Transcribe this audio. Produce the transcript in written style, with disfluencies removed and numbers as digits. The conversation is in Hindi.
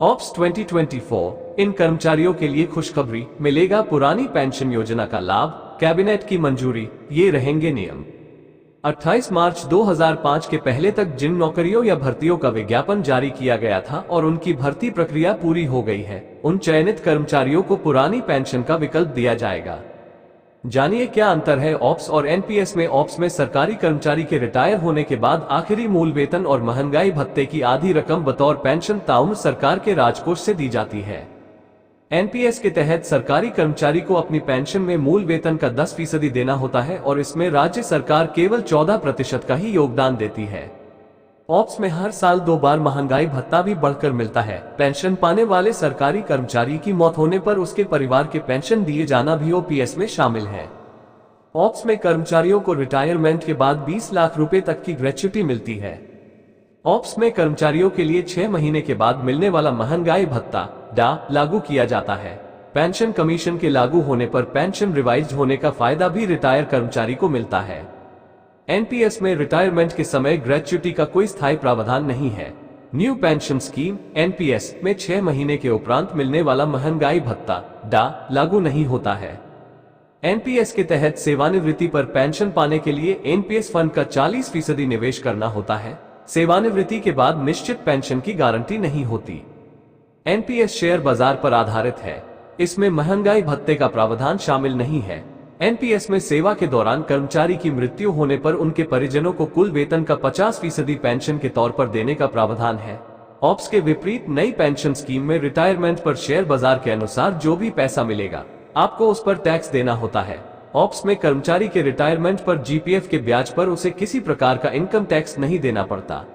ऑप्स 2024 इन कर्मचारियों के लिए खुशखबरी, मिलेगा पुरानी पेंशन योजना का लाभ, कैबिनेट की मंजूरी, ये रहेंगे नियम। 28 मार्च 2005 के पहले तक जिन नौकरियों या भर्तियों का विज्ञापन जारी किया गया था और उनकी भर्ती प्रक्रिया पूरी हो गई है, उन चयनित कर्मचारियों को पुरानी पेंशन का विकल्प दिया जाएगा। जानिए क्या अंतर है ऑप्स और एनपीएस में। ऑप्स में सरकारी कर्मचारी के रिटायर होने के बाद आखिरी मूल वेतन और महंगाई भत्ते की आधी रकम बतौर पेंशन ताउम्र सरकार के राजकोष से दी जाती है। एनपीएस के तहत सरकारी कर्मचारी को अपनी पेंशन में मूल वेतन का 10% देना होता है और इसमें राज्य सरकार केवल 14% का ही योगदान देती है। ऑप्स में हर साल 2 बार महंगाई भत्ता भी बढ़कर मिलता है। पेंशन पाने वाले सरकारी कर्मचारी की मौत होने पर उसके परिवार के पेंशन दिए जाना भी ओपीएस में शामिल है। ऑप्स में कर्मचारियों को रिटायरमेंट के बाद 20 लाख रुपए तक की ग्रेच्युटी मिलती है। ऑप्स में कर्मचारियों के लिए 6 महीने के बाद मिलने वाला महंगाई भत्ता डा लागू किया जाता है। पेंशन कमीशन के लागू होने पर पेंशन रिवाइज्ड होने का फायदा भी रिटायर कर्मचारी को मिलता है। एनपीएस में रिटायरमेंट के समय ग्रेच्युटी का कोई स्थायी प्रावधान नहीं है। न्यू पेंशन स्कीम एनपीएस में 6 महीने के उपरांत मिलने वाला महंगाई भत्ता डा लागू नहीं होता है। एनपीएस के तहत सेवानिवृत्ति पर पेंशन पाने के लिए एनपीएस फंड का 40% निवेश करना होता है। सेवानिवृत्ति के बाद निश्चित पेंशन की गारंटी नहीं होती। एनपीएस शेयर बाजार पर आधारित है। इसमें महंगाई भत्ते का प्रावधान शामिल नहीं है। एनपीएस में सेवा के दौरान कर्मचारी की मृत्यु होने पर उनके परिजनों को कुल वेतन का 50% पेंशन के तौर पर देने का प्रावधान है। ऑप्स के विपरीत नई पेंशन स्कीम में रिटायरमेंट पर शेयर बाजार के अनुसार जो भी पैसा मिलेगा आपको उस पर टैक्स देना होता है। ऑप्स में कर्मचारी के रिटायरमेंट पर जीपीएफ के ब्याज पर उसे किसी प्रकार का इनकम टैक्स नहीं देना पड़ता।